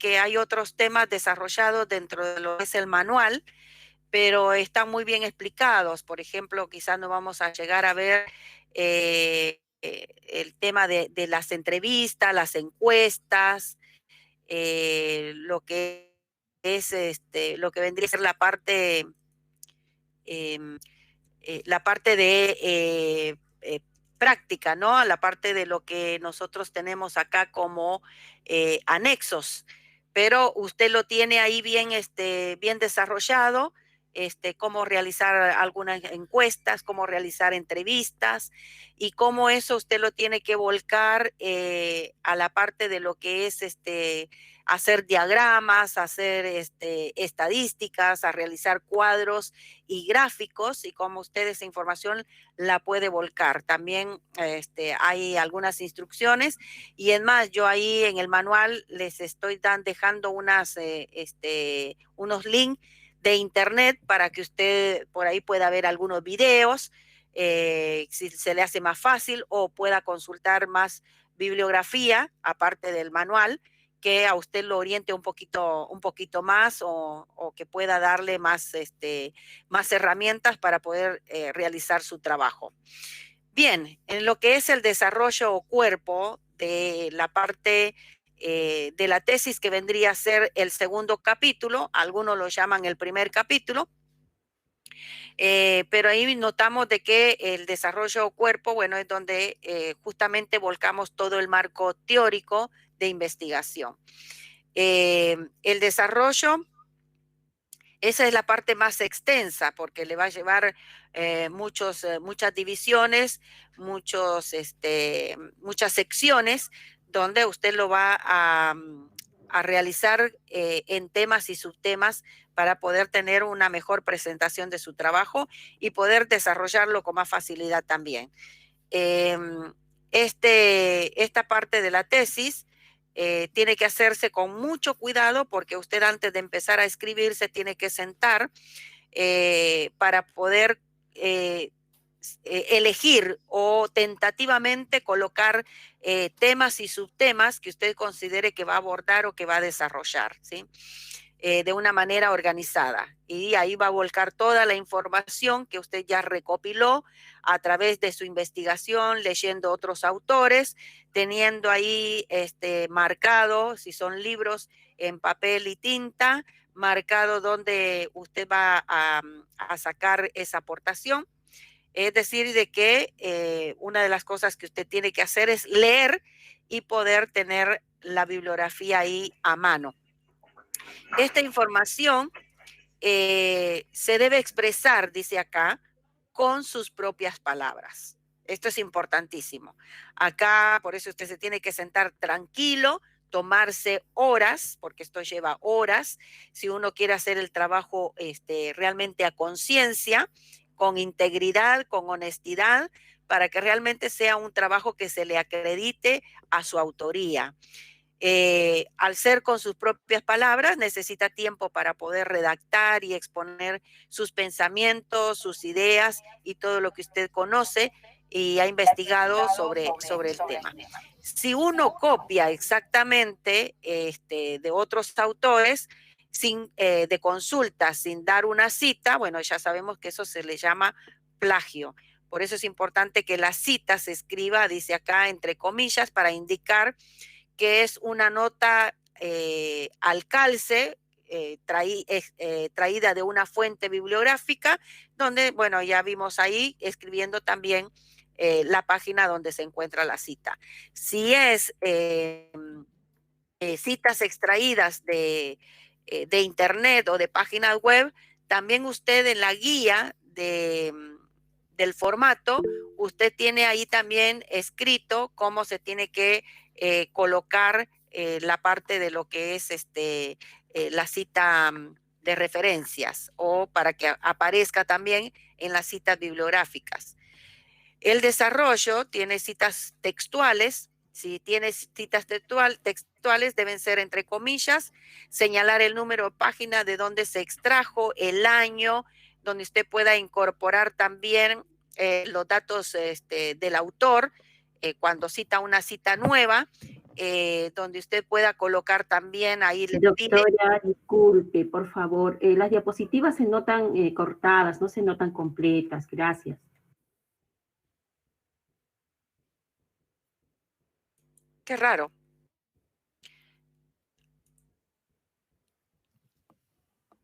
que hay otros temas desarrollados dentro de lo que es el manual, pero están muy bien explicados. Por ejemplo, quizás no vamos a llegar a ver el tema de las entrevistas, las encuestas, lo que es lo que vendría a ser em, la parte de práctica, ¿no? La parte de lo que nosotros tenemos acá como anexos, pero usted lo tiene ahí bien, bien desarrollado, cómo realizar algunas encuestas, cómo realizar entrevistas y cómo eso usted lo tiene que volcar a la parte de lo que es hacer diagramas, hacer estadísticas, a realizar cuadros y gráficos, y cómo usted esa información la puede volcar. También hay algunas instrucciones, y es más, yo ahí en el manual les estoy dejando unos links de internet para que usted por ahí pueda ver algunos videos, si se le hace más fácil, o pueda consultar más bibliografía aparte del manual, que a usted lo oriente un poquito más, o que pueda darle más, más herramientas para poder realizar su trabajo. Bien, en lo que es el desarrollo o cuerpo de la parte de la tesis, que vendría a ser el segundo capítulo, algunos lo llaman el primer capítulo, pero ahí notamos de que el desarrollo o cuerpo, bueno, es donde justamente volcamos todo el marco teórico de investigación. El desarrollo, esa es la parte más extensa, porque le va a llevar muchas divisiones, muchas secciones, donde usted lo va a realizar en temas y subtemas para poder tener una mejor presentación de su trabajo y poder desarrollarlo con más facilidad también. Esta parte de la tesis tiene que hacerse con mucho cuidado, porque usted, antes de empezar a escribir, se tiene que sentar para poder elegir o tentativamente colocar temas y subtemas que usted considere que va a abordar o que va a desarrollar, ¿sí? De una manera organizada. Y ahí va a volcar toda la información que usted ya recopiló a través de su investigación, leyendo otros autores, teniendo ahí marcado, si son libros, en papel y tinta, marcado donde usted va a sacar esa aportación. Es decir, de que una de las cosas que usted tiene que hacer es leer y poder tener la bibliografía ahí a mano. Esta información se debe expresar, dice acá, con sus propias palabras. Esto es importantísimo. Acá, por eso usted se tiene que sentar tranquilo, tomarse horas, porque esto lleva horas, si uno quiere hacer el trabajo realmente a conciencia, con integridad, con honestidad, para que realmente sea un trabajo que se le acredite a su autoría. Al ser con sus propias palabras, necesita tiempo para poder redactar y exponer sus pensamientos, sus ideas y todo lo que usted conoce y ha investigado sobre el tema. Si uno copia exactamente de otros autores, de consulta, sin dar una cita, bueno, ya sabemos que eso se le llama plagio. Por eso es importante que la cita se escriba, dice acá, entre comillas, para indicar que es una nota al calce, traída de una fuente bibliográfica, donde, bueno, ya vimos ahí escribiendo también la página donde se encuentra la cita. Si es citas extraídas de internet o de páginas web, también usted en la guía del formato, usted tiene ahí también escrito cómo se tiene que colocar la parte de lo que es la cita de referencias, o para que aparezca también en las citas bibliográficas. El desarrollo tiene citas textuales. Si tiene citas textuales, deben ser entre comillas, señalar el número de página de donde se extrajo, el año, donde usted pueda incorporar también los datos del autor cuando cita una cita nueva. donde usted pueda colocar también ahí el PIB. Doctora, disculpe, por favor. Las diapositivas se notan cortadas, no se notan completas. Gracias. Qué raro.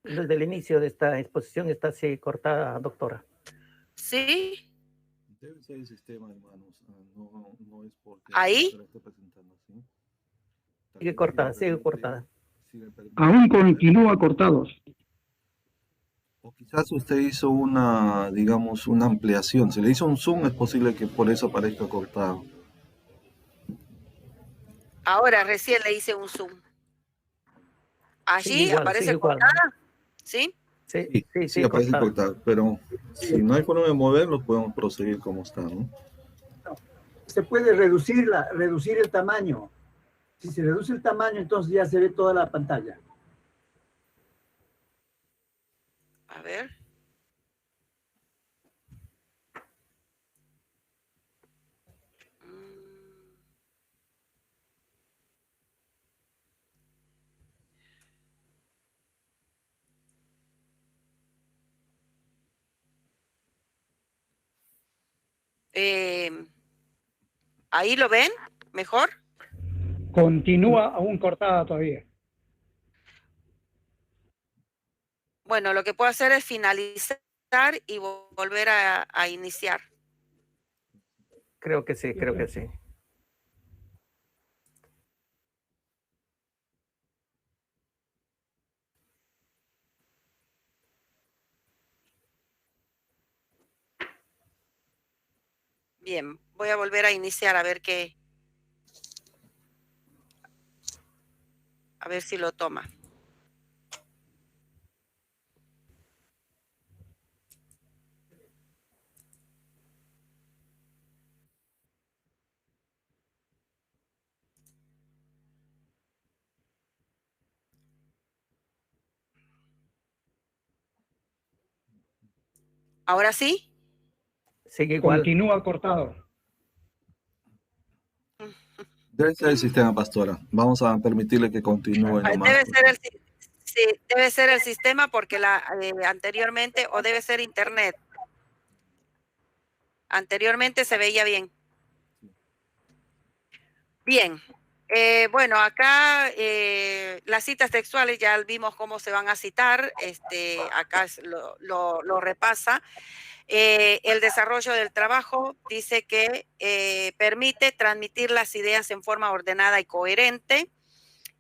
Desde el inicio de esta exposición está así cortada, doctora. ¿Sí? Debe ser el sistema, hermanos. No es porque ¿Ahí? se lo esté presentando así. Sigue cortada, sigue cortada. Aún continúa cortados. O quizás usted hizo una, digamos, una ampliación. Si le hizo un zoom, es posible que por eso parezca cortado. Ahora recién le hice un zoom. Allí igual, aparece cortada. ¿Sí? Sí, aparece cortado. Pero si no hay forma de moverlo, podemos proseguir como está, ¿no? Se puede reducir el tamaño. Si se reduce el tamaño, entonces ya se ve toda la pantalla. A ver. ¿Ahí lo ven? ¿Mejor? Continúa aún cortada todavía. Bueno, lo que puedo hacer es finalizar y volver a iniciar. Creo que sí, creo que sí. Bien, voy a volver a iniciar a ver qué. A ver si lo toma. ¿Ahora sí? Sigue igual. Continúa cortado. Debe ser el sistema, pastora. Vamos a permitirle que continúe nomás. Debe ser el sistema porque anteriormente, o debe ser internet. Anteriormente se veía bien. Bien. Bueno, acá las citas textuales ya vimos cómo se van a citar. Acá lo repasa. El desarrollo del trabajo dice que permite transmitir las ideas en forma ordenada y coherente.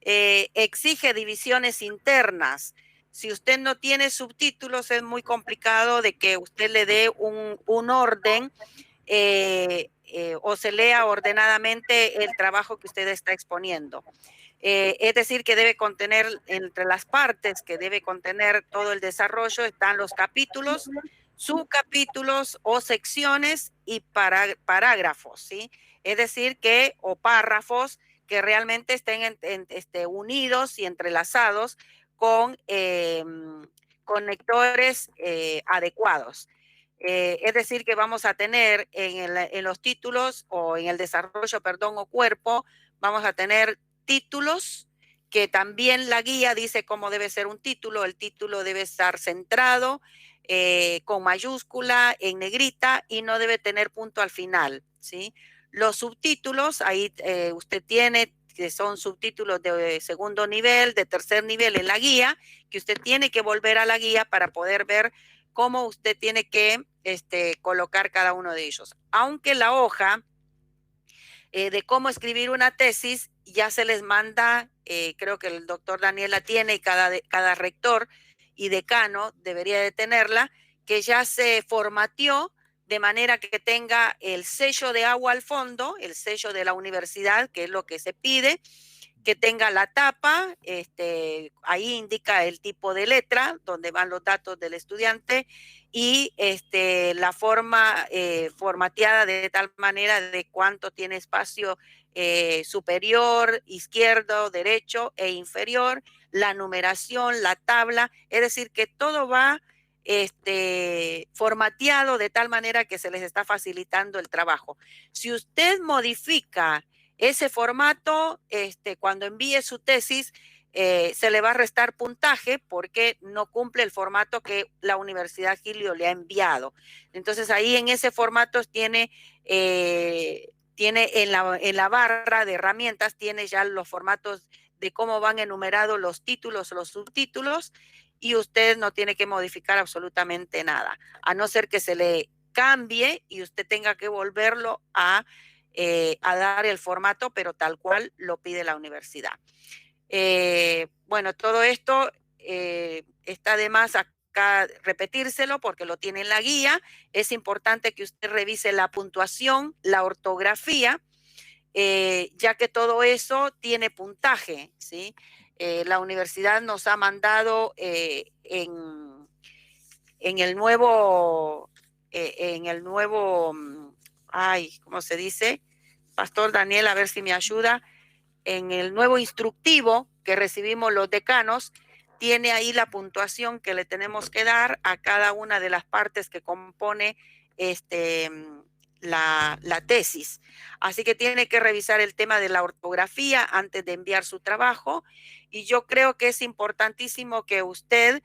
Exige divisiones internas. Si usted no tiene subtítulos, es muy complicado de que usted le dé un orden o se lea ordenadamente el trabajo que usted está exponiendo. Es decir, que debe contener, entre las partes que debe contener todo el desarrollo, están los capítulos, subcapítulos o secciones y parágrafos, ¿sí? Es decir, o párrafos que realmente estén unidos y entrelazados con conectores adecuados. Es decir, que vamos a tener en los títulos o en el desarrollo, perdón, o cuerpo, vamos a tener títulos que también la guía dice cómo debe ser un título. El título debe estar centrado, con mayúscula, en negrita y no debe tener punto al final, ¿sí? Los subtítulos, ahí usted tiene que son subtítulos de segundo nivel, de tercer nivel en la guía, que usted tiene que volver a la guía para poder ver cómo usted tiene que colocar cada uno de ellos. Aunque la hoja de cómo escribir una tesis ya se les manda, creo que el doctor Daniel la tiene y cada rector y decano debería de tenerla, que ya se formateó de manera que tenga el sello de agua al fondo, el sello de la universidad, que es lo que se pide, que tenga la tapa, ahí indica el tipo de letra, donde van los datos del estudiante, y la forma formateada de tal manera de cuánto tiene espacio superior, izquierdo, derecho e inferior, la numeración, la tabla, es decir, que todo va formateado de tal manera que se les está facilitando el trabajo. Si usted modifica Ese formato, cuando envíe su tesis, se le va a restar puntaje porque no cumple el formato que la Universidad Giglio le ha enviado. Entonces ahí en ese formato tiene en la barra de herramientas, tiene ya los formatos de cómo van enumerados los títulos, los subtítulos, y usted no tiene que modificar absolutamente nada, a no ser que se le cambie y usted tenga que volverlo a dar el formato, pero tal cual lo pide la universidad. Bueno, todo esto está de más acá repetírselo porque lo tiene en la guía. Es importante que usted revise la puntuación, la ortografía, ya que todo eso tiene puntaje, ¿sí? La universidad nos ha mandado en el nuevo, ¿cómo se dice? Pastor Daniel, a ver si me ayuda. En el nuevo instructivo que recibimos los decanos, tiene ahí la puntuación que le tenemos que dar a cada una de las partes que compone la tesis. Así que tiene que revisar el tema de la ortografía antes de enviar su trabajo. Y yo creo que es importantísimo que usted,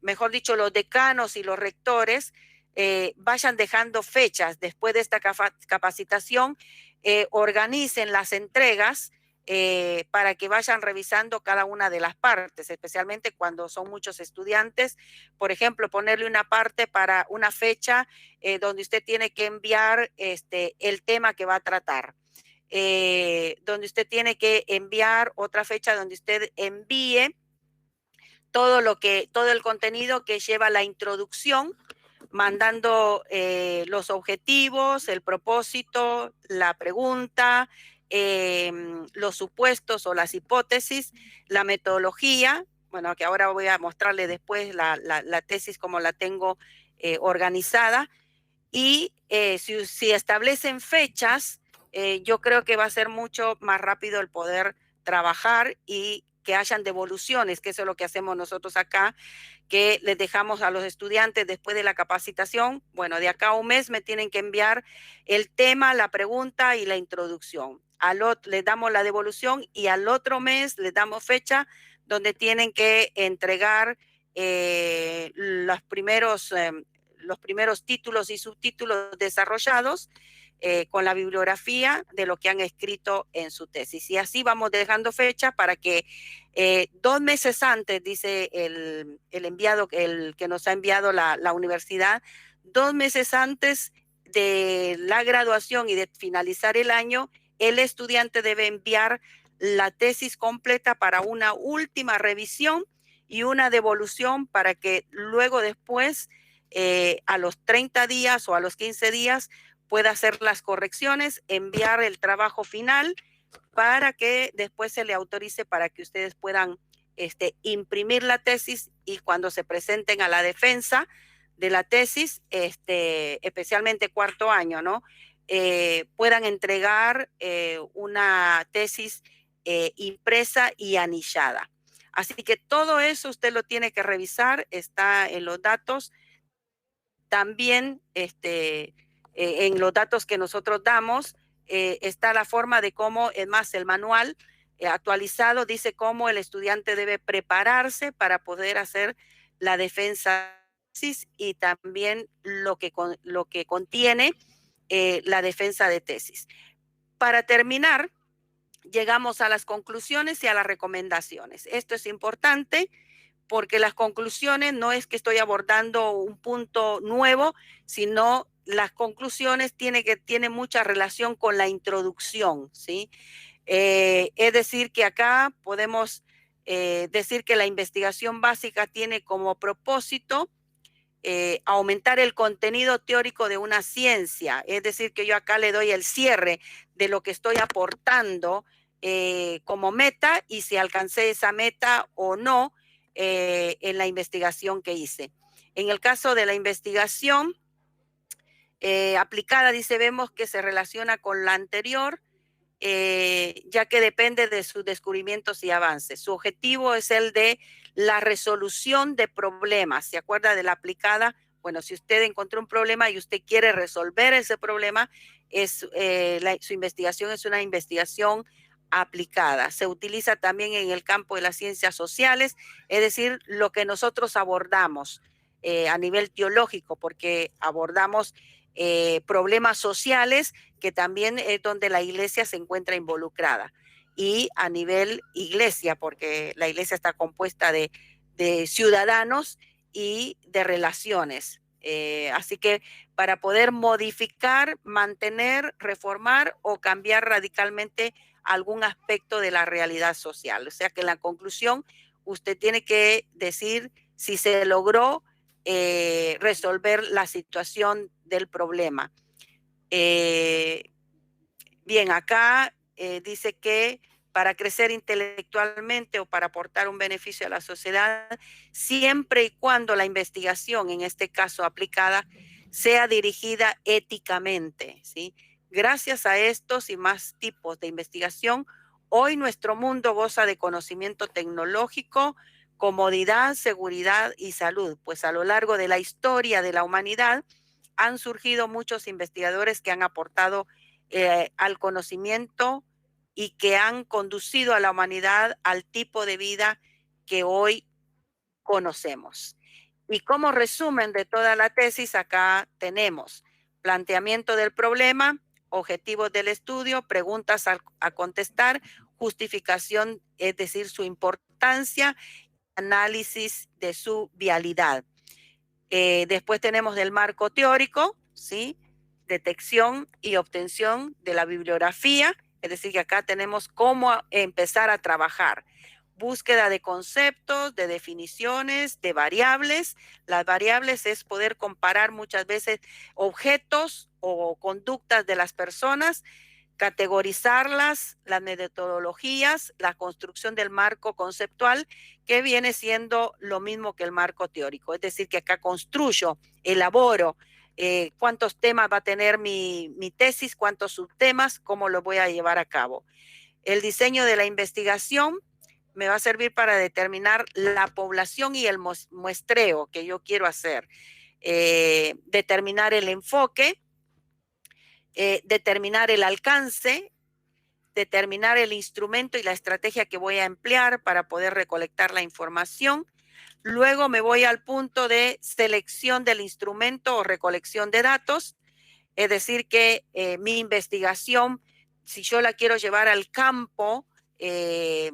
mejor dicho, los decanos y los rectores, vayan dejando fechas después de esta capacitación, organicen las entregas para que vayan revisando cada una de las partes, especialmente cuando son muchos estudiantes. Por ejemplo, ponerle una parte para una fecha donde usted tiene que enviar el tema que va a tratar. Donde usted tiene que enviar otra fecha donde usted envíe todo el contenido que lleva la introducción, mandando los objetivos, el propósito, la pregunta, los supuestos o las hipótesis, la metodología, bueno, que ahora voy a mostrarle después la tesis como la tengo organizada, y si establecen fechas, yo creo que va a ser mucho más rápido el poder trabajar y que hayan devoluciones, que eso es lo que hacemos nosotros acá, que les dejamos a los estudiantes después de la capacitación. Bueno, de acá a un mes me tienen que enviar el tema, la pregunta y la introducción. Les damos la devolución y al otro mes les damos fecha donde tienen que entregar los primeros títulos y subtítulos desarrollados con la bibliografía de lo que han escrito en su tesis. Y así vamos dejando fecha para que 2 meses antes, dice el enviado, el que nos ha enviado la universidad, 2 meses antes de la graduación y de finalizar el año, el estudiante debe enviar la tesis completa para una última revisión y una devolución para que luego después, a los 30 días o a los 15 días, pueda hacer las correcciones, enviar el trabajo final para que después se le autorice para que ustedes puedan imprimir la tesis y cuando se presenten a la defensa de la tesis, especialmente cuarto año, ¿no? Puedan entregar una tesis impresa y anillada. Así que todo eso usted lo tiene que revisar, está en los datos. También en los datos que nosotros damos está la forma de cómo, es más, el manual actualizado dice cómo el estudiante debe prepararse para poder hacer la defensa y también lo que contiene la defensa de tesis. Para terminar, llegamos a las conclusiones y a las recomendaciones. Esto es importante porque las conclusiones no es que estoy abordando un punto nuevo, sino las conclusiones tienen mucha relación con la introducción, ¿sí? Es decir, que acá podemos decir que la investigación básica tiene como propósito aumentar el contenido teórico de una ciencia. Es decir, que yo acá le doy el cierre de lo que estoy aportando como meta y si alcancé esa meta o no en la investigación que hice. En el caso de la investigación aplicada, dice, vemos que se relaciona con la anterior, ya que depende de sus descubrimientos y avances. Su objetivo es el de la resolución de problemas. ¿Se acuerda de la aplicada? Bueno, si usted encontró un problema y usted quiere resolver ese problema, su investigación es una investigación aplicada. Se utiliza también en el campo de las ciencias sociales, es decir, lo que nosotros abordamos a nivel teológico, porque abordamos problemas sociales que también es donde la iglesia se encuentra involucrada. Y a nivel iglesia, porque la iglesia está compuesta de ciudadanos y de relaciones. Así que para poder modificar, mantener, reformar o cambiar radicalmente algún aspecto de la realidad social. O sea que en la conclusión usted tiene que decir si se logró resolver la situación del problema. Bien, acá dice que para crecer intelectualmente o para aportar un beneficio a la sociedad, siempre y cuando la investigación, en este caso aplicada, sea dirigida éticamente, ¿sí? Gracias a estos y más tipos de investigación, hoy nuestro mundo goza de conocimiento tecnológico, comodidad, seguridad y salud, pues a lo largo de la historia de la humanidad han surgido muchos investigadores que han aportado al conocimiento y que han conducido a la humanidad al tipo de vida que hoy conocemos. Y como resumen de toda la tesis, acá tenemos planteamiento del problema, objetivos del estudio, preguntas a contestar, justificación, es decir, su importancia, análisis de su vialidad. Después tenemos del marco teórico, ¿sí? Detección y obtención de la bibliografía, es decir, que acá tenemos cómo empezar a trabajar. Búsqueda de conceptos, de definiciones, de variables. Las variables es poder comparar muchas veces objetos o conductas de las personas, categorizarlas, las metodologías, la construcción del marco conceptual, que viene siendo lo mismo que el marco teórico. Es decir, que acá construyo, elaboro cuántos temas va a tener mi tesis, cuántos subtemas, cómo lo voy a llevar a cabo. El diseño de la investigación me va a servir para determinar la población y el muestreo que yo quiero hacer. Determinar el enfoque, determinar el alcance, determinar el instrumento y la estrategia que voy a emplear para poder recolectar la información. Luego me voy al punto de selección del instrumento o recolección de datos. Es decir, que mi investigación, si yo la quiero llevar al campo de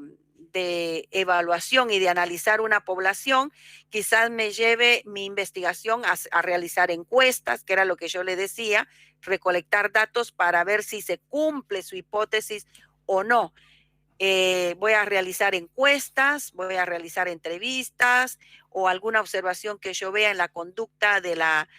evaluación y de analizar una población, quizás me lleve mi investigación a realizar encuestas, que era lo que yo le decía, recolectar datos para ver si se cumple su hipótesis o no. Voy a realizar encuestas, voy a realizar entrevistas o alguna observación que yo vea en la conducta de la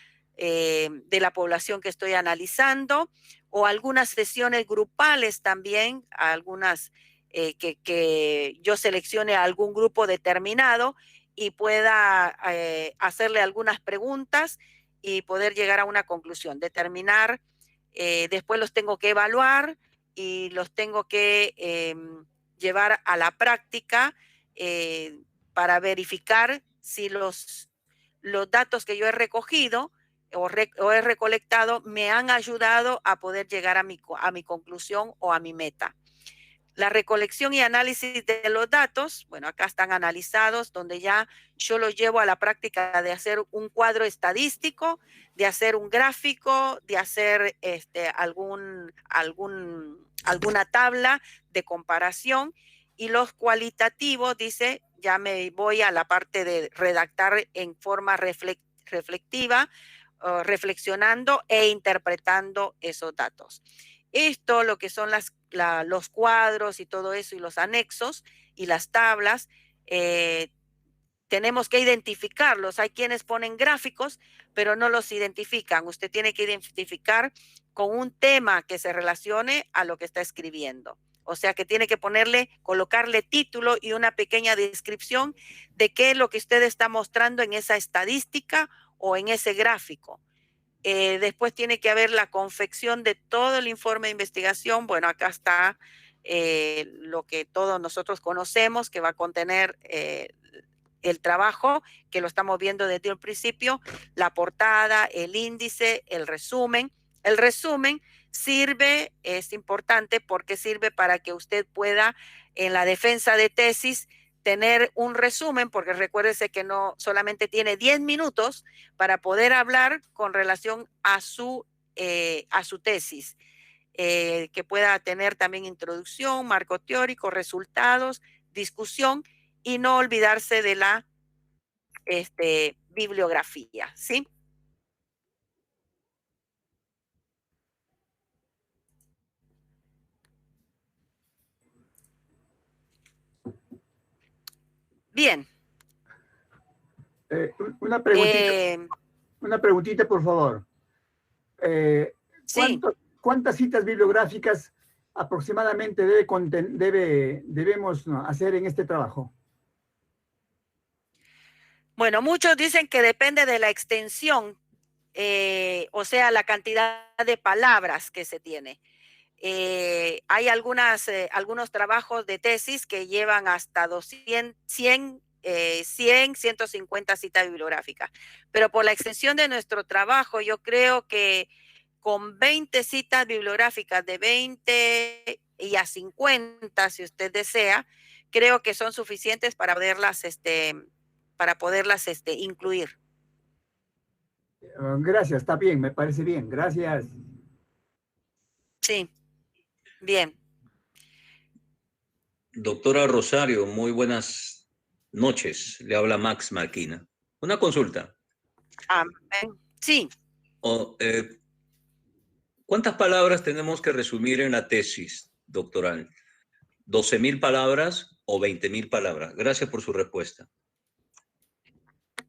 población que estoy analizando, o algunas sesiones grupales también, algunas que yo seleccione a algún grupo determinado y pueda hacerle algunas preguntas y poder llegar a una conclusión, determinar, después los tengo que evaluar y los tengo que llevar a la práctica para verificar si los datos que yo he recogido o he recolectado me han ayudado a poder llegar a mi conclusión o a mi meta. La recolección y análisis de los datos, bueno, acá están analizados, donde ya yo los llevo a la práctica de hacer un cuadro estadístico, de hacer un gráfico, de hacer alguna tabla de comparación. Y los cualitativos, dice, ya me voy a la parte de redactar en forma reflexiva, reflexionando e interpretando esos datos. Esto, lo que son los cuadros y todo eso y los anexos y las tablas, tenemos que identificarlos. Hay quienes ponen gráficos, pero no los identifican. Usted tiene que identificar con un tema que se relacione a lo que está escribiendo. O sea que tiene que colocarle título y una pequeña descripción de qué es lo que usted está mostrando en esa estadística o en ese gráfico. Después tiene que haber la confección de todo el informe de investigación. Bueno, acá está lo que todos nosotros conocemos, que va a contener el trabajo, que lo estamos viendo desde el principio, la portada, el índice, el resumen. El resumen sirve, es importante porque sirve para que usted pueda en la defensa de tesis tener un resumen, porque recuérdese que no solamente tiene 10 minutos para poder hablar con relación a su tesis, que pueda tener también introducción, marco teórico, resultados, discusión y no olvidarse de la bibliografía, ¿sí? Bien. Una preguntita, una preguntita, por favor. Sí. ¿Cuántas citas bibliográficas aproximadamente debemos hacer en este trabajo? Bueno, muchos dicen que depende de la extensión, o sea, la cantidad de palabras que se tiene. Hay algunos trabajos de tesis que llevan hasta 100, 150 citas bibliográficas. Pero por la extensión de nuestro trabajo, yo creo que con 20 citas bibliográficas, de 20 y a 50, si usted desea, creo que son suficientes para poderlas incluir. Gracias, está bien, me parece bien. Gracias. Sí, bien. Doctora Rosario, muy buenas noches. Le habla Max Marquina. Una consulta. Sí. ¿Cuántas palabras tenemos que resumir en la tesis doctoral? ¿12,000 palabras o 20,000 palabras? Gracias por su respuesta.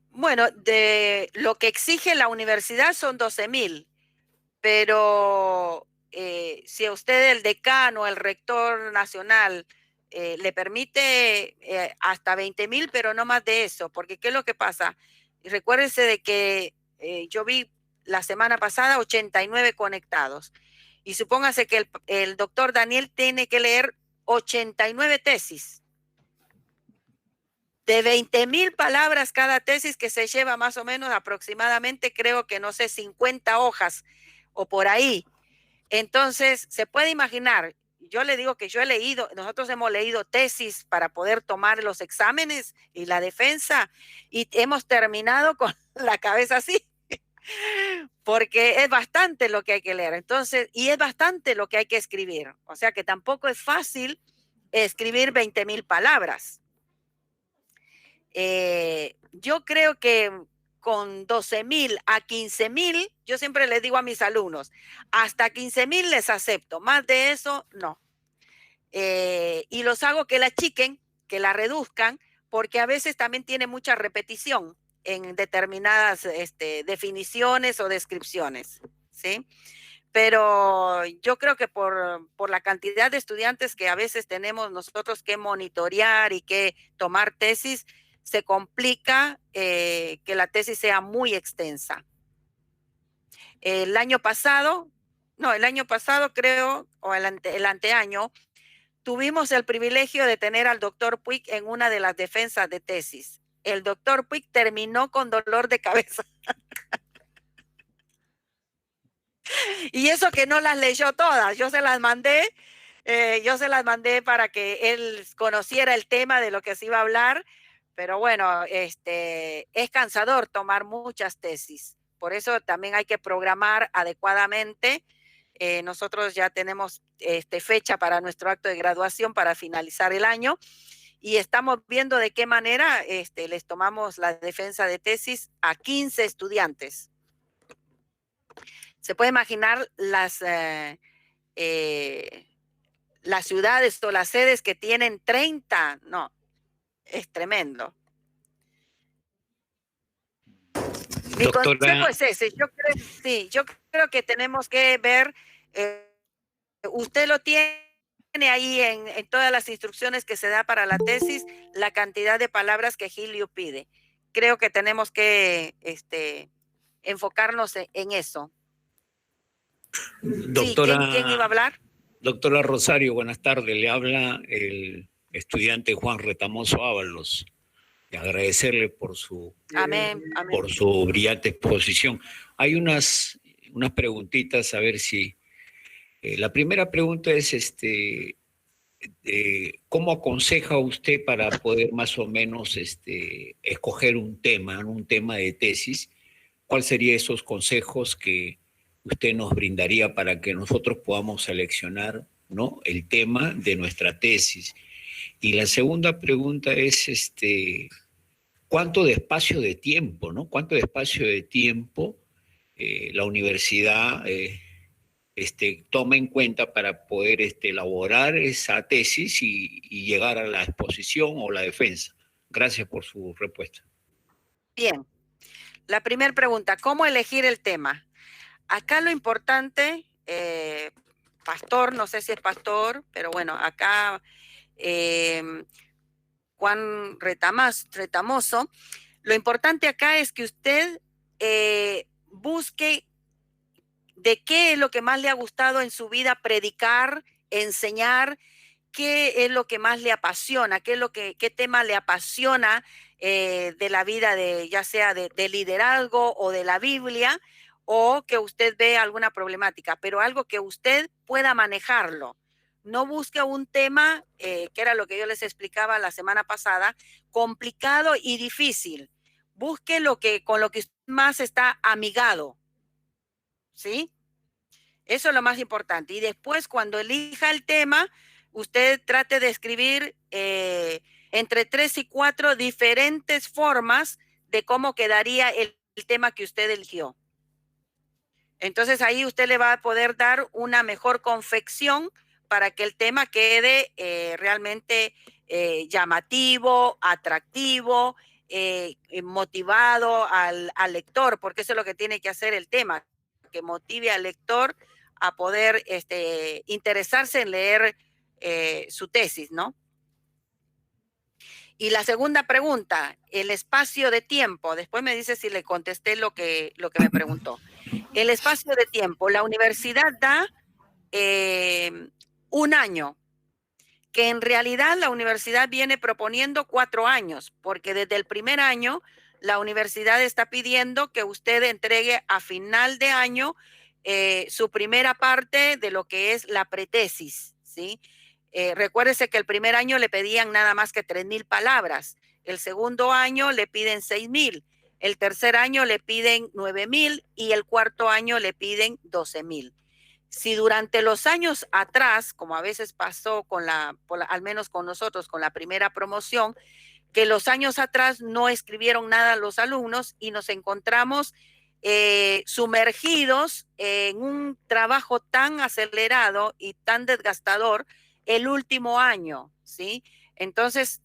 Bueno, de lo que exige la universidad son 12,000, pero si a usted el decano, el rector nacional le permite hasta 20,000, pero no más de eso, porque ¿qué es lo que pasa? Recuérdese de que yo vi la semana pasada 89 conectados, y supóngase que el doctor Daniel tiene que leer 89 tesis. De 20,000 palabras cada tesis, que se lleva más o menos aproximadamente, creo que no sé, 50 hojas o por ahí. Entonces, se puede imaginar, yo le digo que yo he leído, nosotros hemos leído tesis para poder tomar los exámenes y la defensa, y hemos terminado con la cabeza así, porque es bastante lo que hay que leer. Entonces, y es bastante lo que hay que escribir. O sea que tampoco es fácil escribir 20,000 palabras. Yo creo que con 12,000 a 15,000, yo siempre les digo a mis alumnos, hasta 15,000 les acepto, más de eso no. Y los hago que la achiquen, que la reduzcan, porque a veces también tiene mucha repetición en determinadas definiciones o descripciones, ¿sí? Pero yo creo que por la cantidad de estudiantes que a veces tenemos nosotros que monitorear y que tomar tesis, se complica que la tesis sea muy extensa. El año pasado creo, o el anteaño, tuvimos el privilegio de tener al doctor Puig en una de las defensas de tesis. El doctor Puig terminó con dolor de cabeza. Y eso que no las leyó todas, yo se las mandé para que él conociera el tema de lo que se iba a hablar. Pero bueno, es cansador tomar muchas tesis. Por eso también hay que programar adecuadamente. Nosotros ya tenemos fecha para nuestro acto de graduación para finalizar el año, y estamos viendo de qué manera les tomamos la defensa de tesis a 15 estudiantes. Se puede imaginar las ciudades o las sedes que tienen 30, no. Es tremendo. Mi consejo es ese. Yo creo que tenemos que ver, usted lo tiene ahí en todas las instrucciones que se da para la tesis, la cantidad de palabras que Gilio pide. Creo que tenemos que enfocarnos en eso. Doctora, sí, ¿quién iba a hablar? Doctora Rosario, buenas tardes. Le habla el estudiante Juan Retamoso Ábalos, y agradecerle por su brillante exposición. Hay unas preguntitas, a ver si La primera pregunta es, ¿cómo aconseja usted para poder más o menos escoger un tema de tesis? ¿Cuáles serían esos consejos que usted nos brindaría para que nosotros podamos seleccionar, ¿no?, el tema de nuestra tesis? Y la segunda pregunta es, ¿cuánto de espacio de tiempo, ¿no? ¿Cuánto de espacio de tiempo la universidad toma en cuenta para poder elaborar esa tesis y llegar a la exposición o la defensa? Gracias por su respuesta. Bien. La primera pregunta, ¿cómo elegir el tema? Acá lo importante, pastor, no sé si es pastor, pero bueno, acá Juan Retamoso, lo importante acá es que usted busque de qué es lo que más le ha gustado en su vida predicar, enseñar, qué es lo que más le apasiona, qué tema le apasiona de la vida, ya sea de liderazgo o de la Biblia, o que usted ve alguna problemática, pero algo que usted pueda manejarlo. No busque un tema, que era lo que yo les explicaba la semana pasada, complicado y difícil. Busque con lo que usted más está amigado, ¿sí? Eso es lo más importante. Y después, cuando elija el tema, usted trate de escribir entre 3 y 4 diferentes formas de cómo quedaría el tema que usted eligió. Entonces ahí usted le va a poder dar una mejor confección para que el tema quede realmente llamativo, atractivo, motivado al lector, porque eso es lo que tiene que hacer el tema, que motive al lector a poder interesarse en leer su tesis, ¿no? Y la segunda pregunta, el espacio de tiempo. Después me dice si le contesté lo que me preguntó. El espacio de tiempo. La universidad da 1 año, que en realidad la universidad viene proponiendo 4 años, porque desde el primer año la universidad está pidiendo que usted entregue a final de año su primera parte de lo que es la pretesis, ¿sí? Recuérdese que el primer año le pedían nada más que 3,000 palabras, el segundo año le piden 6,000, el tercer año le piden 9,000 y el cuarto año le piden 12,000. Si durante los años atrás, como a veces pasó al menos con nosotros, con la primera promoción, que los años atrás no escribieron nada los alumnos y nos encontramos sumergidos en un trabajo tan acelerado y tan desgastador el último año, ¿sí? Entonces,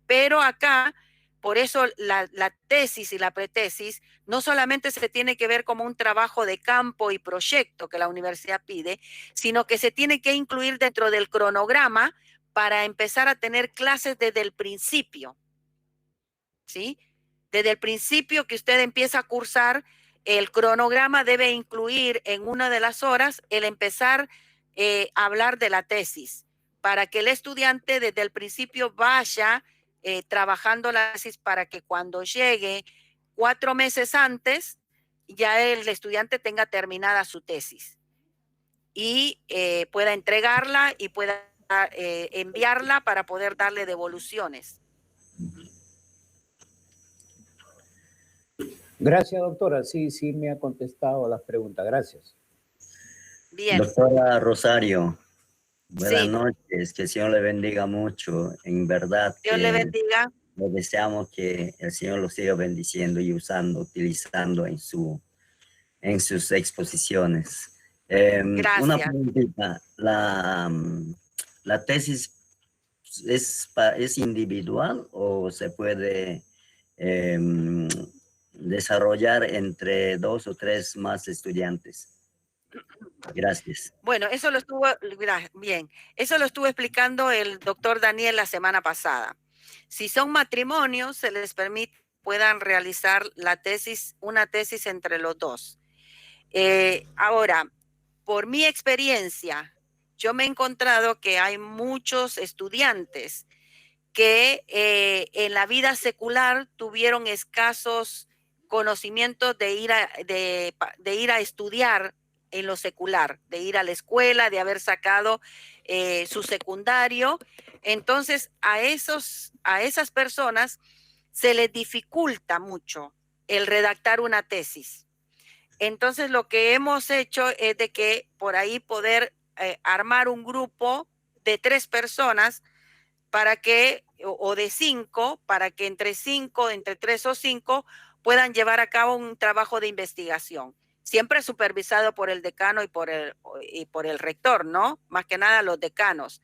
pero acá, por eso la tesis y la pretesis no solamente se tiene que ver como un trabajo de campo y proyecto que la universidad pide, sino que se tiene que incluir dentro del cronograma para empezar a tener clases desde el principio, ¿sí? Desde el principio que usted empieza a cursar, el cronograma debe incluir en una de las horas el empezar a hablar de la tesis, para que el estudiante desde el principio vaya trabajando la tesis para que cuando llegue 4 meses antes, ya el estudiante tenga terminada su tesis y pueda entregarla y pueda enviarla para poder darle devoluciones. Gracias, doctora. Sí, me ha contestado las preguntas. Gracias. Bien. Doctora Rosario, buenas Sí. noches. Que el Señor le bendiga mucho. En verdad, Dios le bendiga. le deseamos que el Señor lo siga bendiciendo y utilizando en sus exposiciones. Gracias. Una preguntita. ¿La tesis es individual o se puede desarrollar entre 2 o 3 más estudiantes? Gracias. Bueno, eso lo estuvo explicando el doctor Daniel la semana pasada. Si son matrimonios, se les permite puedan realizar una tesis entre los dos. Ahora, por mi experiencia, yo me he encontrado que hay muchos estudiantes que en la vida secular tuvieron escasos conocimientos de ir a estudiar en lo secular, de ir a la escuela, de haber sacado su secundario. Entonces, a esas personas se les dificulta mucho el redactar una tesis. Entonces, lo que hemos hecho es de que por ahí poder armar un grupo de 3 personas para que, o de 5, para que entre 3 o 5 puedan llevar a cabo un trabajo de investigación, siempre supervisado por el decano y por el rector, ¿no? Más que nada los decanos.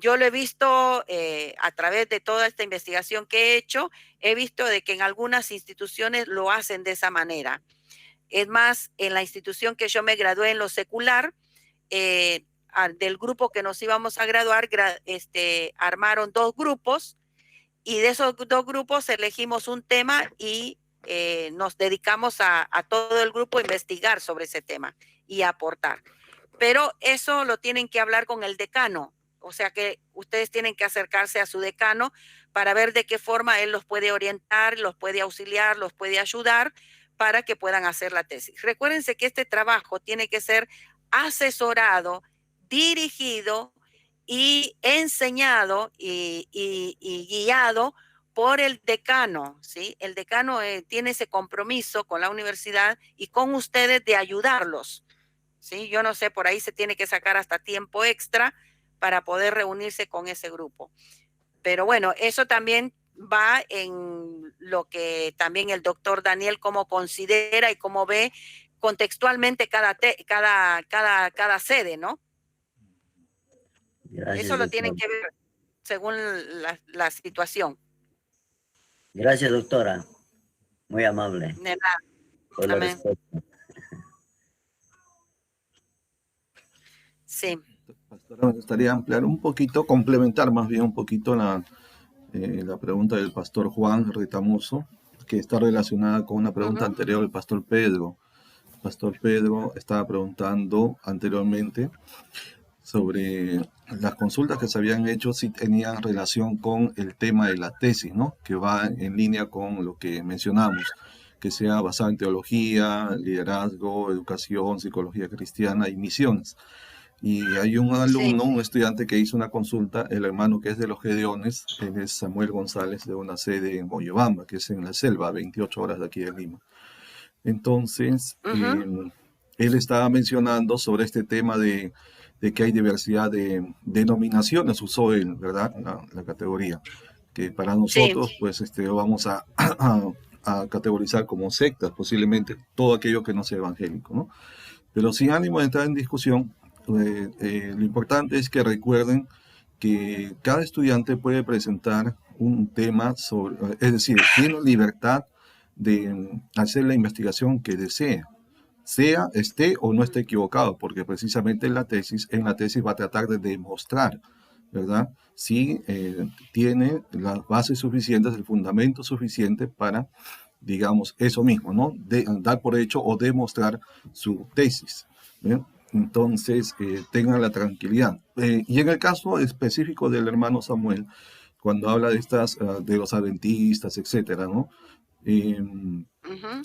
Yo lo he visto a través de toda esta investigación que he hecho, he visto de que en algunas instituciones lo hacen de esa manera. Es más, en la institución que yo me gradué en lo secular, del grupo que nos íbamos a graduar, armaron 2 grupos, y de esos 2 grupos elegimos un tema y nos dedicamos a todo el grupo a investigar sobre ese tema y a aportar. Pero eso lo tienen que hablar con el decano, o sea que ustedes tienen que acercarse a su decano para ver de qué forma él los puede orientar, los puede auxiliar, los puede ayudar para que puedan hacer la tesis. Recuérdense que este trabajo tiene que ser asesorado, dirigido y enseñado y guiado por el decano, ¿sí? El decano tiene ese compromiso con la universidad y con ustedes de ayudarlos, ¿sí? Yo no sé, por ahí se tiene que sacar hasta tiempo extra para poder reunirse con ese grupo. Pero bueno, eso también va en lo que también el doctor Daniel cómo considera y cómo ve contextualmente cada sede, ¿no? Gracias, eso lo doctora. tienen que ver según la situación. Gracias, doctora. Muy amable. De nada. Por la Amén. respuesta. Sí. Pastora, me gustaría ampliar un poquito, complementar más bien un poquito la pregunta del pastor Juan Retamoso, que está relacionada con una pregunta anterior del pastor Pedro. El pastor Pedro estaba preguntando anteriormente sobre las consultas que se habían hecho si tenían relación con el tema de la tesis, ¿no? Que va en línea con lo que mencionamos, que sea basada en teología, liderazgo, educación, psicología cristiana y misiones. Y hay un alumno, un estudiante que hizo una consulta, el hermano que es de los Gedeones, él es Samuel González, de una sede en Moyobamba, que es en la selva, a 28 horas de aquí de Lima. Entonces, él estaba mencionando sobre este tema de que hay diversidad de denominaciones, usó él, ¿verdad? La categoría, que para nosotros, pues, vamos a categorizar como sectas, posiblemente todo aquello que no sea evangélico, ¿no? Pero sin ánimo de entrar en discusión, lo importante es que recuerden que cada estudiante puede presentar un tema sobre, es decir, tiene libertad de hacer la investigación que desee, esté o no esté equivocado, porque precisamente en la tesis va a tratar de demostrar, ¿verdad? Si tiene las bases suficientes, el fundamento suficiente para, digamos, eso mismo, ¿no? Dar por hecho o demostrar su tesis, ¿bien? Entonces, tengan la tranquilidad. Y en el caso específico del hermano Samuel, cuando habla de los adventistas, etcétera, ¿no?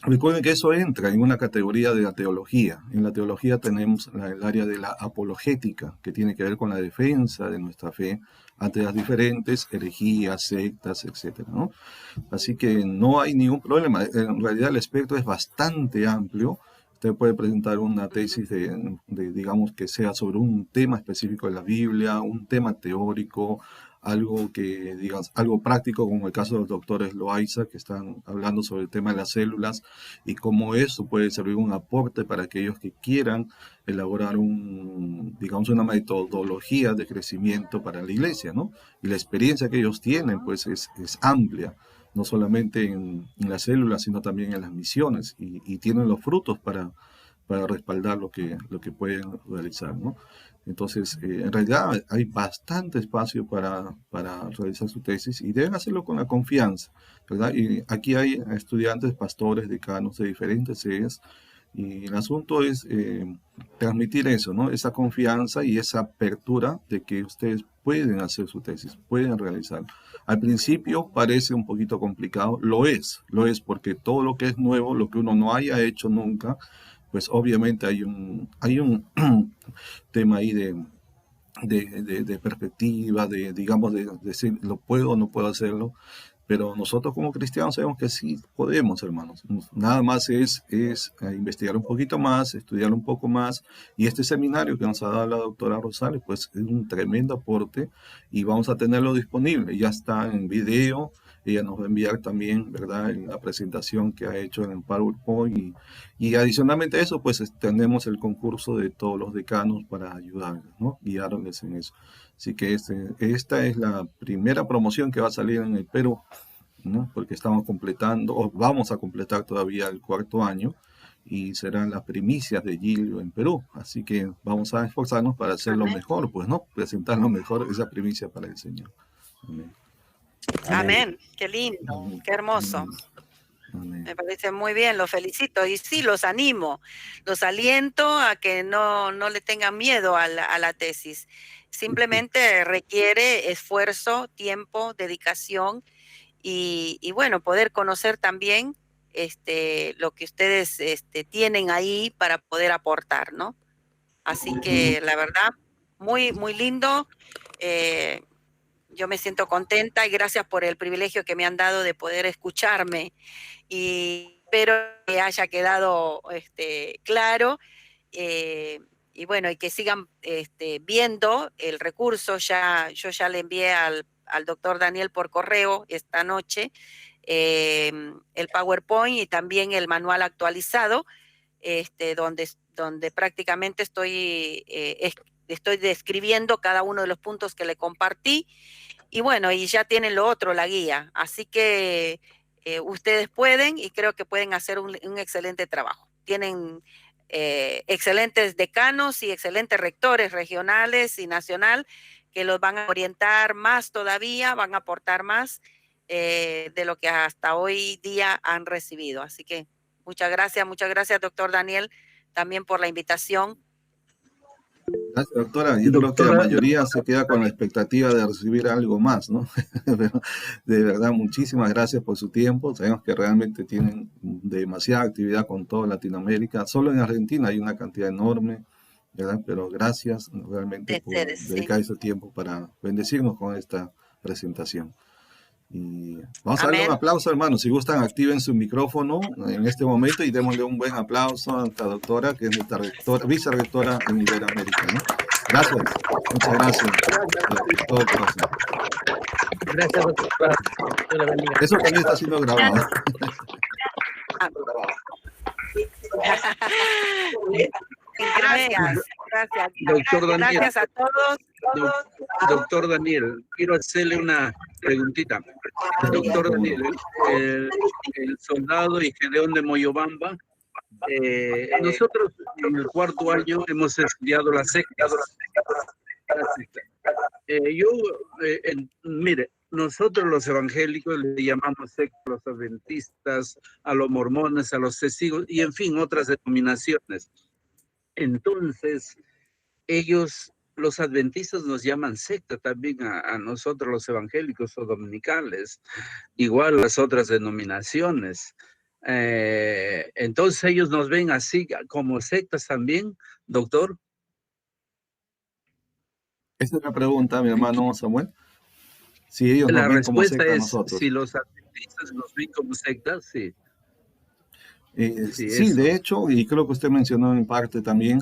Recuerden que eso entra en una categoría de la teología. En la teología tenemos el área de la apologética, que tiene que ver con la defensa de nuestra fe ante las diferentes herejías, sectas, etcétera, ¿no? Así que no hay ningún problema. En realidad el espectro es bastante amplio. Usted puede presentar una tesis digamos, que sea sobre un tema específico de la Biblia, un tema teórico, algo que, digamos, algo práctico, como el caso de los doctores Loaiza, que están hablando sobre el tema de las células y cómo eso puede servir un aporte para aquellos que quieran elaborar digamos, una metodología de crecimiento para la iglesia, ¿no? Y la experiencia que ellos tienen, pues, es amplia, no solamente en las células, sino también en las misiones, y tienen los frutos para respaldar lo que pueden realizar, ¿no? Entonces, en realidad hay bastante espacio para realizar su tesis y deben hacerlo con la confianza, ¿verdad? Y aquí hay estudiantes, pastores, decanos de diferentes sedes, y el asunto es transmitir eso, ¿no? Esa confianza y esa apertura de que ustedes pueden hacer su tesis, pueden realizarlo. Al principio parece un poquito complicado, lo es porque todo lo que es nuevo, lo que uno no haya hecho nunca, pues obviamente hay un tema ahí de perspectiva, digamos, de decir, ¿lo puedo o no puedo hacerlo? Pero nosotros como cristianos sabemos que sí podemos, hermanos. Nada más es investigar un poquito más, estudiar un poco más. Y este seminario que nos ha dado la doctora Rosales, pues es un tremendo aporte y vamos a tenerlo disponible. Ya está en video. Ella nos va a enviar también, ¿verdad?, en la presentación que ha hecho en el PowerPoint. Y adicionalmente a eso, pues tenemos el concurso de todos los decanos para ayudarles, ¿no? Guiarles en eso. Así que esta es la primera promoción que va a salir en el Perú, ¿no? Porque estamos completando, o vamos a completar todavía el 4º año, y serán las primicias de Gilio en Perú. Así que vamos a esforzarnos para hacerlo mejor, pues, ¿no? Presentar lo mejor, esa primicia para el Señor. Amén. Amén. Qué lindo, qué hermoso. Amén. Me parece muy bien, los felicito y sí, los animo, los aliento a que no le tengan miedo a la tesis. Simplemente requiere esfuerzo, tiempo, dedicación y bueno, poder conocer también lo que ustedes tienen ahí para poder aportar, ¿no? Así que la verdad, muy, muy lindo. Yo me siento contenta y gracias por el privilegio que me han dado de poder escucharme y espero que haya quedado claro y bueno, y que sigan viendo el recurso. Yo ya le envié al doctor Daniel por correo esta noche el PowerPoint y también el manual actualizado, donde prácticamente estoy describiendo cada uno de los puntos que le compartí. Y bueno, y ya tienen lo otro, la guía. Así que ustedes pueden y creo que pueden hacer un excelente trabajo. Tienen excelentes decanos y excelentes rectores regionales y nacional que los van a orientar más todavía, van a aportar más de lo que hasta hoy día han recibido. Así que muchas gracias, doctor Daniel, también por la invitación. Gracias, doctora. Yo creo que la mayoría se queda con la expectativa de recibir algo más, ¿no? Pero de verdad, muchísimas gracias por su tiempo. Sabemos que realmente tienen demasiada actividad con toda Latinoamérica. Solo en Argentina hay una cantidad enorme, ¿verdad? Pero gracias realmente por dedicar ese tiempo para bendecirnos con esta presentación. Y vamos a darle un aplauso, hermanos. Si gustan, activen su micrófono en este momento y démosle un buen aplauso a esta doctora, que es nuestra vicerrectora en Iberoamérica, ¿no? Gracias, muchas gracias. De todo corazón. Gracias, doctora. Eso también está siendo grabado. Gracias. Doctor Daniel. Gracias a todos. Doctor Daniel, quiero hacerle una preguntita. Doctor Daniel, el soldado y Gedeón de Moyobamba, nosotros en el 4º año hemos estudiado las sectas. Mire, nosotros los evangélicos le llamamos sectas a los adventistas, a los mormones, a los testigos y en fin, otras denominaciones. Entonces, los adventistas nos llaman secta también a nosotros los evangélicos o dominicales, igual las otras denominaciones. Entonces ellos nos ven así como sectas también, doctor. Esa es la pregunta, mi hermano Samuel. Si ellos la nos ven como respuesta secta a es nosotros. si los adventistas nos ven como sectas, sí. Sí, de hecho, y creo que usted mencionó en parte también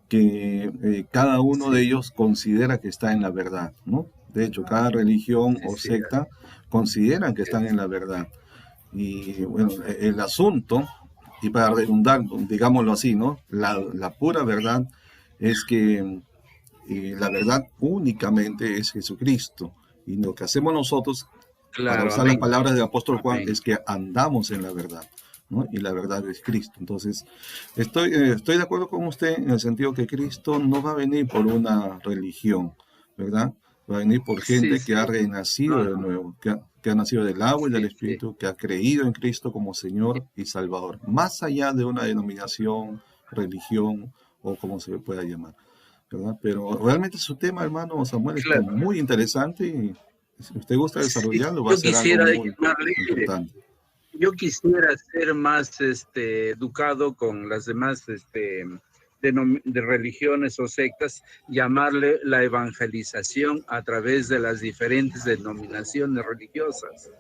que cada uno de ellos considera que está en la verdad, ¿no? De hecho, cada religión o secta consideran que están en la verdad. Y bueno, el asunto, y para redundar, digámoslo así, ¿no? La pura verdad es que la verdad únicamente es Jesucristo. Y lo que hacemos nosotros, para usar las palabras del apóstol Juan, es que andamos en la verdad, ¿no? Y la verdad es Cristo. Entonces, estoy de acuerdo con usted en el sentido que Cristo no va a venir por una religión, ¿verdad? Va a venir por gente que ha renacido de nuevo, que ha nacido del agua y del Espíritu, que ha creído en Cristo como Señor y Salvador, más allá de una denominación, religión o como se pueda llamar, ¿verdad? Pero realmente su tema, hermano Samuel, está muy interesante y si usted gusta desarrollarlo, va a ser algo muy importante. Yo quisiera ser más educado con las demás de religiones o sectas, llamarle la evangelización a través de las diferentes denominaciones religiosas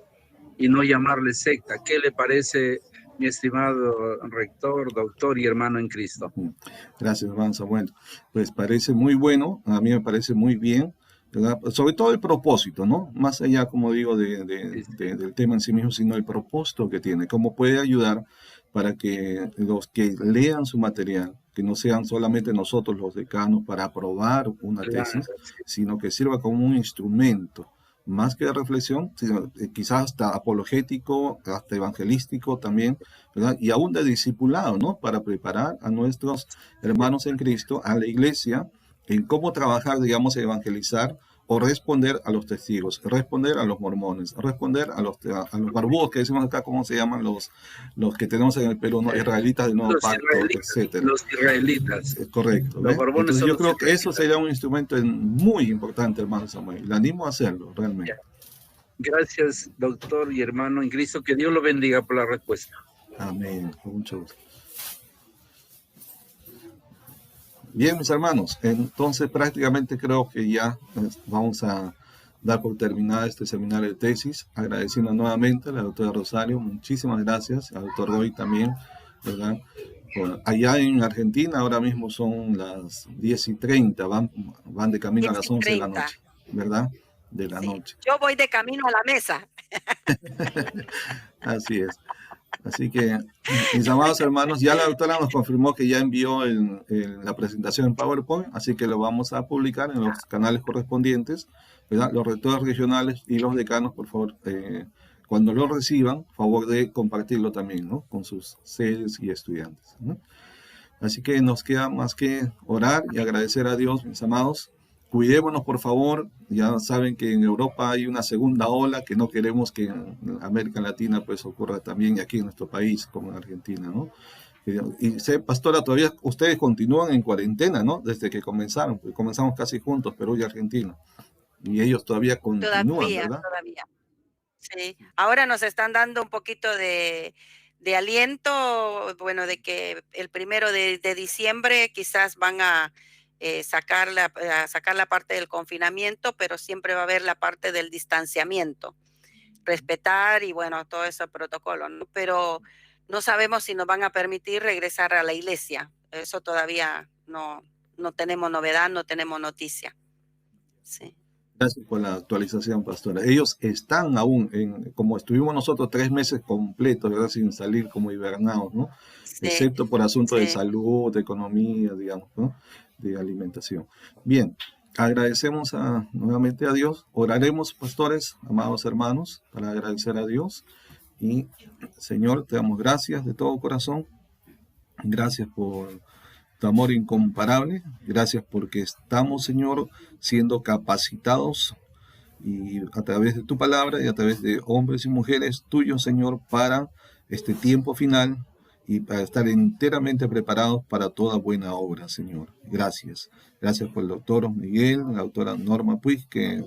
y no llamarle secta. ¿Qué le parece, mi estimado rector, doctor y hermano en Cristo? Gracias, hermano Samuel. Pues parece muy bueno, a mí me parece muy bien, ¿verdad? Sobre todo el propósito, ¿no? Más allá, como digo, del tema en sí mismo, sino el propósito que tiene, cómo puede ayudar para que los que lean su material, que no sean solamente nosotros los decanos para aprobar una tesis, sino que sirva como un instrumento, más que de reflexión, sino, quizás hasta apologético, hasta evangelístico también, ¿verdad? Y aún de discipulado, ¿no? Para preparar a nuestros hermanos en Cristo, a la iglesia, en cómo trabajar, digamos, evangelizar o responder a los testigos, responder a los mormones, responder a los barbudos que decimos acá, ¿cómo se llaman los que tenemos en el Perú, ¿no? Israelitas del Nuevo Pacto, etcétera. Los israelitas. Correcto. Los mormones. Entonces yo creo que eso sería un instrumento muy importante, hermano Samuel. Le animo a hacerlo, realmente. Gracias, doctor y hermano en Cristo. Que Dios lo bendiga por la respuesta. Amén. Con mucho gusto. Bien, mis hermanos, entonces prácticamente creo que ya vamos a dar por terminada este seminario de tesis, agradeciendo nuevamente a la doctora Rosario, muchísimas gracias, al doctor Roy también, ¿verdad? Bueno, allá en Argentina ahora mismo son las 10:30, van de camino a las 11 de la noche, ¿verdad? De la noche. Yo voy de camino a la mesa. Así es. Así que, mis amados hermanos, ya la doctora nos confirmó que ya envió la presentación en PowerPoint, así que lo vamos a publicar en los canales correspondientes, ¿verdad? Los rectores regionales y los decanos, por favor, cuando lo reciban, favor de compartirlo también, ¿no? Con sus sedes y estudiantes, ¿no? Así que nos queda más que orar y agradecer a Dios, mis amados. Cuidémonos, por favor. Ya saben que en Europa hay una segunda ola que no queremos que en América Latina pues ocurra también, y aquí en nuestro país, como en Argentina, ¿no? Y sé, pastora, todavía ustedes continúan en cuarentena, ¿no? Desde que comenzaron, porque comenzamos casi juntos, Perú y Argentina. Y ellos todavía continúan, ¿verdad? Todavía. Sí. Ahora nos están dando un poquito de aliento, bueno, de que el 1 de diciembre quizás van a sacar la parte del confinamiento, pero siempre va a haber la parte del distanciamiento, respetar y bueno, todo ese protocolo, ¿no? Pero no sabemos si nos van a permitir regresar a la iglesia. Eso todavía no tenemos novedad, no tenemos noticia. Sí. Gracias por la actualización, pastora. Ellos están aún, como estuvimos nosotros 3 meses completos, ¿verdad? Sin salir como hibernados, ¿no? Sí, excepto por asuntos de salud, de economía, digamos, ¿no? De alimentación. Bien, agradecemos nuevamente a Dios. Oraremos, pastores, amados hermanos, para agradecer a Dios. Y, Señor, te damos gracias de todo corazón. Gracias por tu amor incomparable. Gracias porque estamos, Señor, siendo capacitados y a través de tu palabra y a través de hombres y mujeres tuyos, Señor, para este tiempo final y para estar enteramente preparados para toda buena obra, Señor. Gracias. Gracias por el doctor Miguel, la doctora Norma Puig, que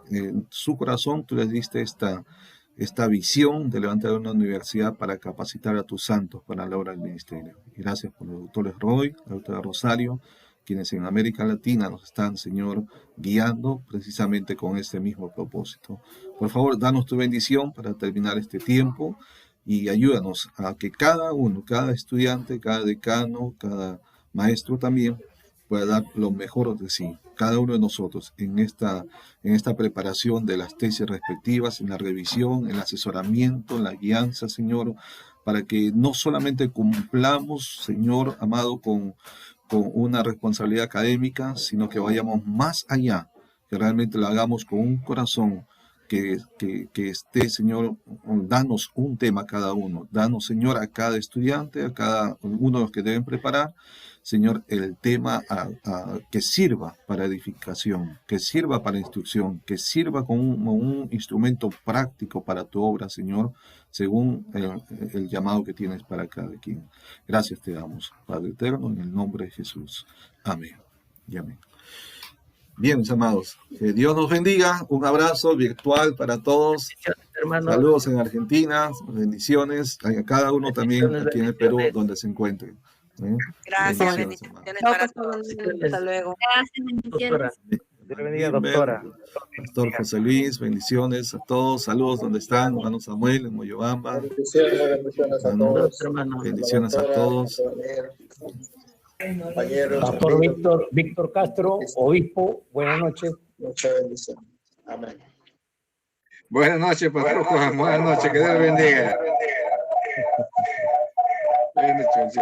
en su corazón tú les diste esta visión de levantar una universidad para capacitar a tus santos para la obra del ministerio. Y gracias por los doctores Roy, la doctora Rosario, quienes en América Latina nos están, Señor, guiando precisamente con este mismo propósito. Por favor, danos tu bendición para terminar este tiempo y ayúdanos a que cada uno, cada estudiante, cada decano, cada maestro también pueda dar lo mejor de sí, cada uno de nosotros en esta preparación de las tesis respectivas, en la revisión, en el asesoramiento, en la guianza, Señor, para que no solamente cumplamos, Señor amado, con una responsabilidad académica, sino que vayamos más allá, que realmente lo hagamos con un corazón que esté, Señor, danos un tema a cada uno, danos, Señor, a cada estudiante, a cada uno de los que deben preparar, Señor, el tema que sirva para edificación, que sirva para instrucción, que sirva como un instrumento práctico para tu obra, Señor, según el llamado que tienes para cada quien. Gracias te damos, Padre eterno, en el nombre de Jesús. Amén y amén. Bien, mis amados, que Dios nos bendiga. Un abrazo virtual para todos. hermano. Saludos en Argentina, bendiciones a cada uno también Bendiciones, aquí en el Perú, bendiciones. donde se encuentren. Gracias, Bendiciones, hermano. bendiciones para todos. Hasta luego. Doctora. Dios le bendiga, doctora. Pastor José Luis, bendiciones a todos, saludos donde están, hermano Samuel en Moyobamba. Bendiciones a todos. Pastor Víctor Castro, obispo, buenas noches. Muchas bendiciones. Amén. Buenas noches, Pastor Juan. Buenas noches, que Dios le bendiga. Bendiciones.